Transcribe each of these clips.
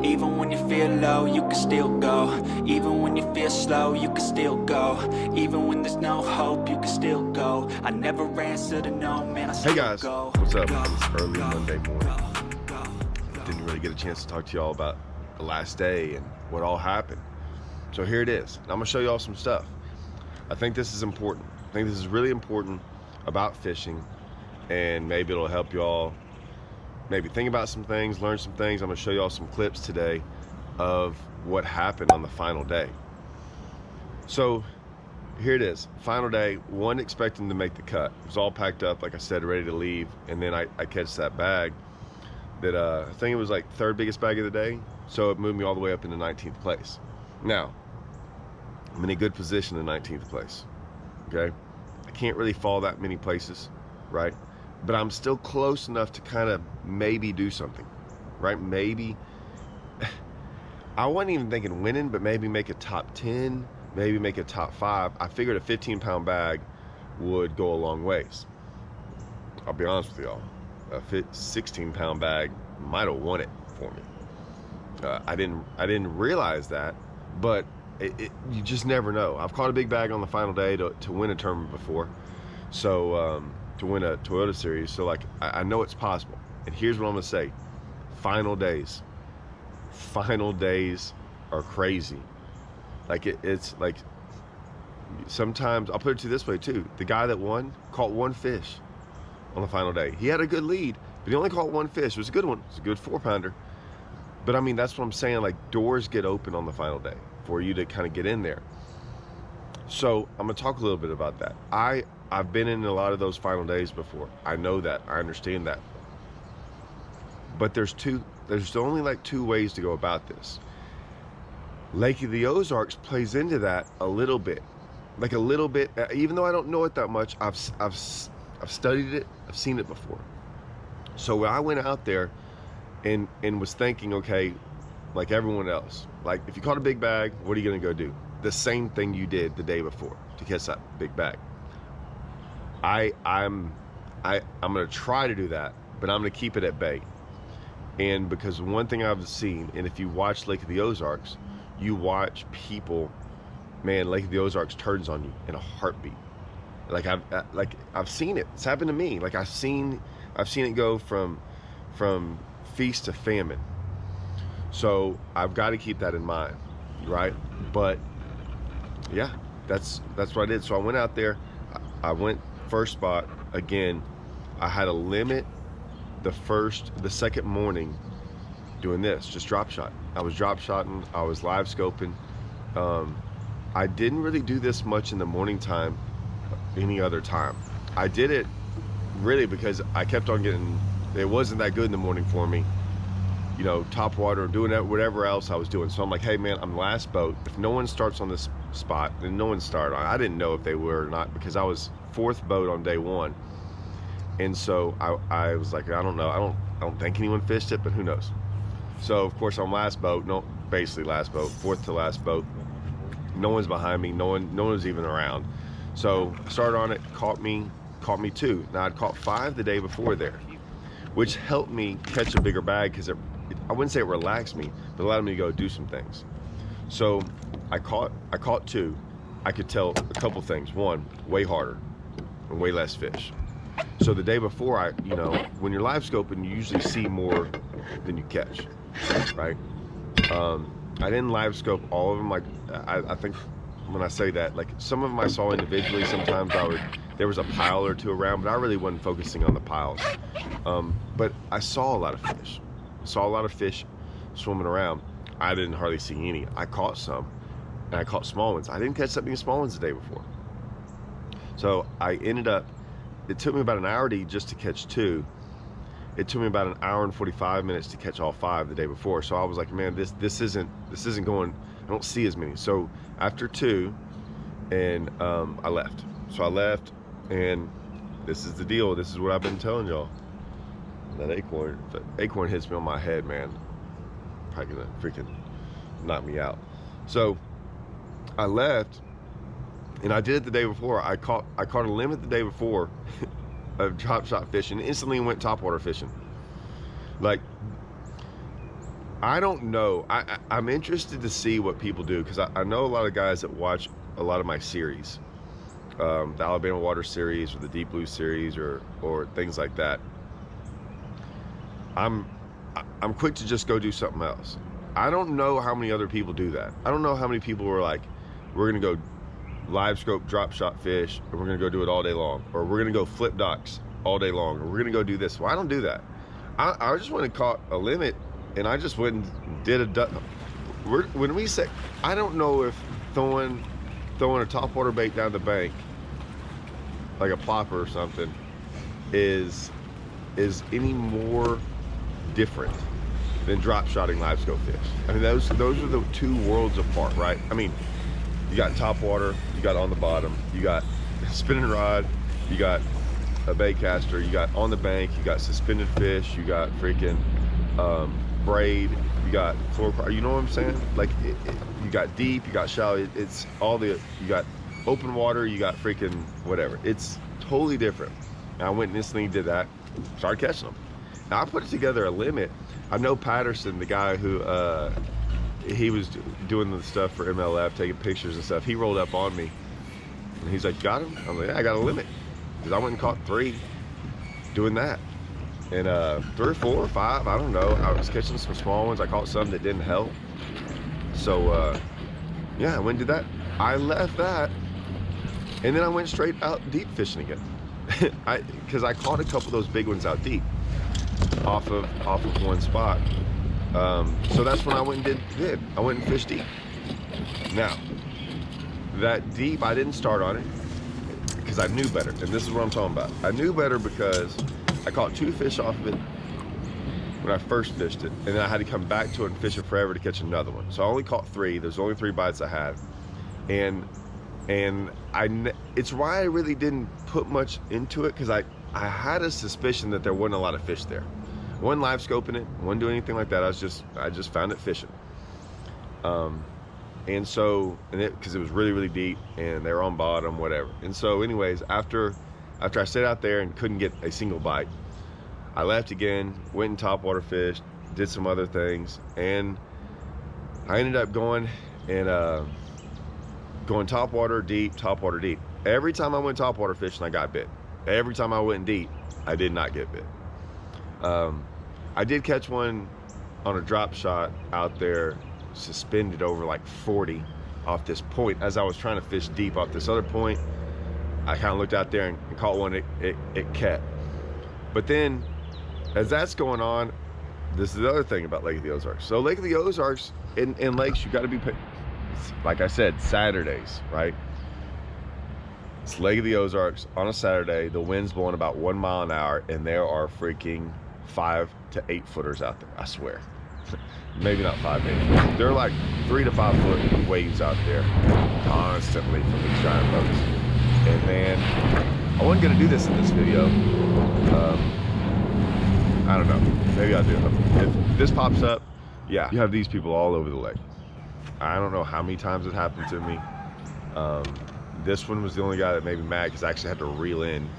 Even when you feel low, you can still go. Even when you feel slow, you can still go. Even when there's no hope, you can still go. I never answer to no, man, I still Hey guys, go. what's up? It's early Monday morning. Didn't really get a chance to talk to y'all about the last day and what all happened. So here it is. I'm gonna show y'all some stuff. I think this is important. I think this is really important about fishing, and maybe it'll help y'all maybe think about some things, learn some things. I'm gonna show y'all some clips today of what happened on the final day. So here it is, final day, wasn't expecting to make the cut. It was all packed up, like I said, ready to leave, and then I catch that bag that I think it was like third biggest bag of the day, so it moved me all the way up into 19th place. Now, I'm in a good position in 19th place, okay? I can't really fall that many places, right? But I'm still close enough to kind of maybe do something, right? Maybe, I wasn't even thinking winning, but maybe make a top 10, maybe make a top 5. I figured a 15-pound bag would go a long ways. I'll be honest with y'all, a 16-pound bag might have won it for me. I didn't realize that, but you just never know. I've caught a big bag on the final day to win a tournament before, so to win a Toyota series, so like I know it's possible. And here's what I'm gonna say: final days are crazy. Like it's like, sometimes I'll put it to you this way too: the guy that won caught one fish on the final day. He had a good lead, but he only caught one fish. It was a good one. It was a good 4-pounder. But I mean, that's what I'm saying, like doors get open on the final day for you to kind of get in there. So I'm gonna talk a little bit about that. I've been in a lot of those final days before. I know that, I understand that. But there's only like two ways to go about this. Lake of the Ozarks plays into that a little bit. Like a little bit, even though I don't know it that much, I've studied it, I've seen it before. So when I went out there and was thinking, okay, like everyone else, like if you caught a big bag, what are you gonna go do? The same thing you did the day before to catch that big bag. I'm gonna try to do that, but I'm gonna keep it at bay. And because one thing I've seen, and if you watch Lake of the Ozarks, you watch people, man, Lake of the Ozarks turns on you in a heartbeat. Like I've seen it. It's happened to me. Like I've seen it go from feast to famine. So I've got to keep that in mind, right? But yeah, that's what I did. So I went out there. I went first spot again. I had a limit the second morning doing this, just drop shot. I was drop shotting, I was live scoping. I didn't really do this much in the morning time any other time. I did it really because I kept on getting, it wasn't that good in the morning for me, you know, Topwater, doing that, whatever else I was doing. So I'm like, hey man, I'm last boat. If no one starts on this spot, then no one started on. I didn't know if they were or not because I was 4th boat on day 1. And so I was like, I don't know. I don't think anyone fished it, but who knows? So of course I'm last boat, basically last boat, 4th to last boat. No one's behind me. No one was even around. So I started on it, caught me 2. Now I'd caught 5 the day before there, which helped me catch a bigger bag because I wouldn't say it relaxed me, but allowed me to go do some things. So I caught 2. I could tell a couple things. One, way harder and way less fish. So the day before, you know, when you're live scoping, you usually see more than you catch, right? I didn't live scope all of them. Like I think when I say that, like some of them I saw individually. Sometimes there was a pile or 2 around, but I really wasn't focusing on the piles. But I saw a lot of fish. Saw a lot of fish swimming around. I didn't hardly see any. I caught some, and I caught small ones. I didn't catch that many small ones the day before. So I ended up, it took me about an hour just to catch 2. It took me about an hour and 45 minutes to catch all 5 the day before. So I was like, man, this isn't going, I don't see as many. So after 2, and I left. So I left, and this is the deal. This is what I've been telling y'all. That acorn hits me on my head, man. Probably gonna freaking knock me out. So I left, and I did it the day before. I caught a limit the day before of drop shot fishing, and instantly went topwater fishing. Like I don't know. I'm interested to see what people do, because I know a lot of guys that watch a lot of my series, the Alabama Water series or the Deep Blue series or things like that. I'm quick to just go do something else. I don't know how many other people do that. I don't know how many people are like, we're gonna go live scope drop shot fish, and we're gonna go do it all day long, or we're gonna go flip docks all day long, or we're gonna go do this. Well, I don't do that. I just went and caught a limit, and I just went and did when we say, I don't know if throwing a topwater bait down the bank, like a plopper or something, is any more different than drop shotting live scope fish. I mean, those are the two worlds apart, right? I mean, you got topwater, you got on the bottom, you got spinning rod, you got a bait caster, you got on the bank, you got suspended fish, you got freaking braid, you got floor, you know what I'm saying? Like, you got deep, you got shallow, it's all you got open water, you got freaking whatever. It's totally different. And I went and instantly did that, started catching them. Now, I put together a limit. I know Patterson, the guy who, he was doing the stuff for MLF, taking pictures and stuff. He rolled up on me, and he's like, "You got him?" I'm like, "Yeah, I got a limit." Because I went and caught 3 doing that. And 3 or 4 or 5, I don't know. I was catching some small ones. I caught some that didn't help. So, yeah, I went and did that. I left that, and then I went straight out deep fishing again. Because I caught a couple of those big ones out deep off of one spot. So that's when I went and did. I went and fished deep. Now, that deep, I didn't start on it because I knew better. And this is what I'm talking about. I knew better because I caught 2 fish off of it when I first fished it. And then I had to come back to it and fish it forever to catch another one. So I only caught 3. There's only 3 bites I had. And it's why I really didn't put much into it, because I had a suspicion that there wasn't a lot of fish there. I wasn't live scoping it, wasn't doing anything like that. I just found it fishing. And so, because it was really, really deep, and they were on bottom, whatever. And so anyways, after I stayed out there and couldn't get a single bite, I left again, went and topwater fished, did some other things, and I ended up going topwater deep. Every time I went topwater fishing, I got bit. Every time I went deep, I did not get bit. I did catch one on a drop shot out there, suspended over like 40 off this point. As I was trying to fish deep off this other point, I kind of looked out there and caught one. It kept. But then, as that's going on, this is the other thing about Lake of the Ozarks. So Lake of the Ozarks, in lakes, you got to be, like I said, Saturdays, right? It's Lake of the Ozarks on a Saturday. The wind's blowing about 1 mile an hour, and there are freaking 5 to 8 footers out there. I swear. Maybe not 5 to 8 footers. They're like 3 to 5 foot waves out there constantly from these giant boats. And man, I wasn't gonna do this in this video. I don't know. Maybe I'll do it. If this pops up, yeah, you have these people all over the lake. I don't know how many times it happened to me. This one was the only guy that made me mad, because I actually had to reel in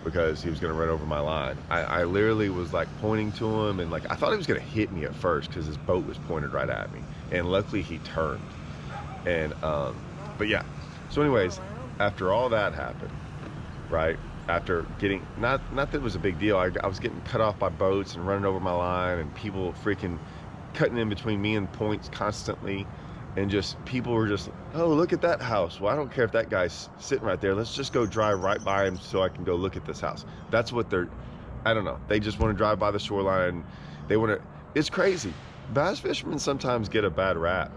because he was going to run over my line. I literally was like pointing to him, and like I thought he was going to hit me at first because his boat was pointed right at me, and luckily he turned. And but yeah, so anyways, after all that happened, right, after getting, not that it was a big deal, I was getting cut off by boats and running over my line, and people freaking cutting in between me and points constantly, and just people were just, oh, look at that house. Well, I don't care if that guy's sitting right there. Let's just go drive right by him so I can go look at this house. That's what they're, I don't know. They just want to drive by the shoreline. They want to, it's crazy. Bass fishermen sometimes get a bad rap,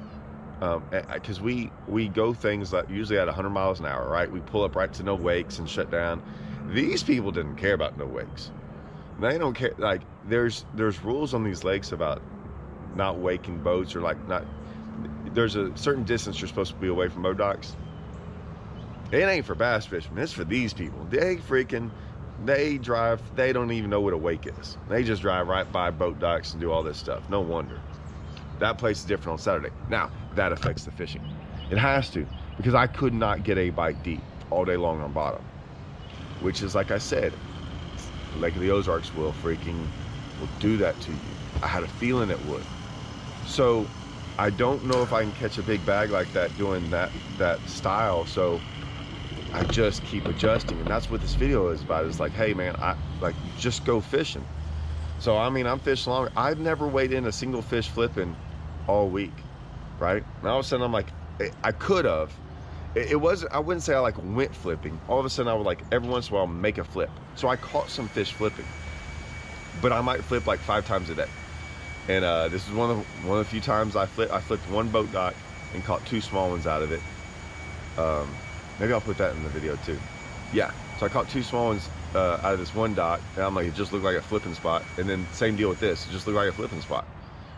because we go things like usually at 100 miles an hour, right? We pull up right to no wakes and shut down. These people didn't care about no wakes. They don't care. Like there's rules on these lakes about not waking boats, or like not, there's a certain distance you're supposed to be away from boat docks. It ain't for bass fishermen, it's for these people. They drive, they don't even know what a wake is. They just drive right by boat docks and do all this stuff. No wonder. That place is different on Saturday. Now, that affects the fishing. It has to, because I could not get a bite deep all day long on bottom, which is, like I said, Lake of the Ozarks will do that to you. I had a feeling it would. So I don't know if I can catch a big bag like that doing that style. So I just keep adjusting, and that's what this video is about. It's like, hey man, I like just go fishing. So I mean, I'm fishing longer. I've never weighed in a single fish flipping all week, right? And all of a sudden I'm like, I could have. It wasn't, I wouldn't say I like went flipping. All of a sudden I would like every once in a while make a flip. So I caught some fish flipping, but I might flip like 5 times a day. And this is one of the few times I flipped one boat dock and caught 2 small ones out of it. Maybe I'll put that in the video too. Yeah, so I caught 2 small ones out of this one dock, and I'm like, it just looked like a flipping spot. And then same deal with this, it just looked like a flipping spot.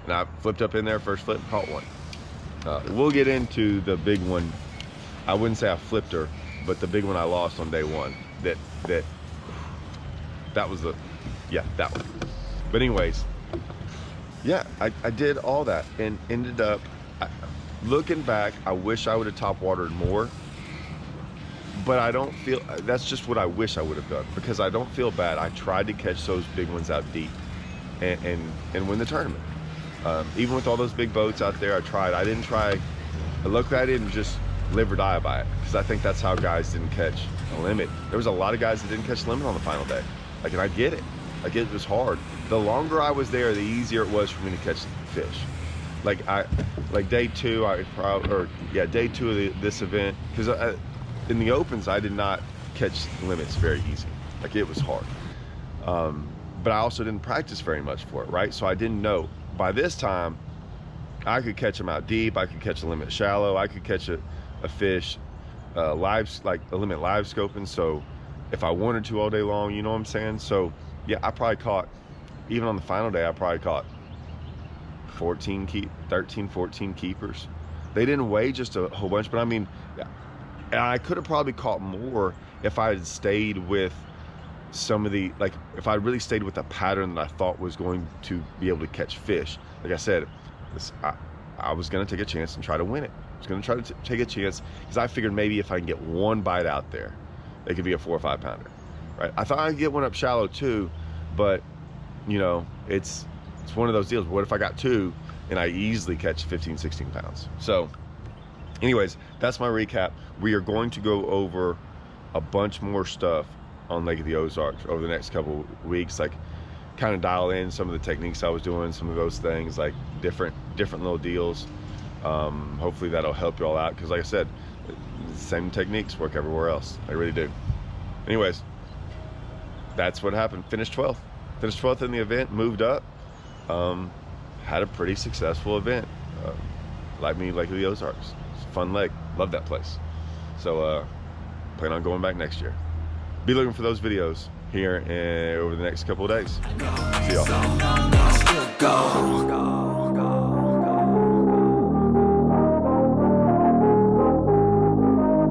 And I flipped up in there, first flip, and caught one. We'll get into the big one. I wouldn't say I flipped her, but the big one I lost on day 1. That was the, yeah, that one. But anyways, yeah, I did all that and ended up, looking back, I wish I would have top watered more, but I don't feel, that's just what I wish I would have done, because I don't feel bad. I tried to catch those big ones out deep and win the tournament. Even with all those big boats out there, I tried. I didn't try, luckily I didn't just live or die by it, because I think that's how guys didn't catch a limit. There was a lot of guys that didn't catch the limit on the final day. Like, and I get it. Like, it was hard. The longer I was there, the easier it was for me to catch fish. Like day 2, day 2 of this event, because in the opens I did not catch limits very easy. Like, it was hard. But I also didn't practice very much for it, right? So I didn't know. By this time, I could catch them out deep. I could catch a limit shallow. I could catch a fish live, like a limit live scoping. So if I wanted to all day long, you know what I'm saying? So yeah, I probably caught, even on the final day, I probably caught 13, 14 keepers. They didn't weigh just a whole bunch, but I mean, I could have probably caught more if I had stayed with some of the, like, if I really stayed with the pattern that I thought was going to be able to catch fish. Like I said, I was going to take a chance and try to win it. I was going to try to take a chance, because I figured maybe if I can get one bite out there, it could be a 4 or 5 pounder, right? I thought I'd get one up shallow too, but you know, it's one of those deals. What if I got 2 and I easily catch 15, 16 pounds? So anyways, that's my recap. We are going to go over a bunch more stuff on Lake of the Ozarks over the next couple weeks, like kind of dial in some of the techniques I was doing, some of those things, like different little deals. Hopefully that'll help you all out, because like I said, same techniques work everywhere else. They really do. Anyways, that's what happened. Finished 12th in the event, moved up, had a pretty successful event. Like Lake of the Ozarks, it's a fun lake, love that place. So plan on going back next year. Be looking for those videos here over the next couple of days. See y'all.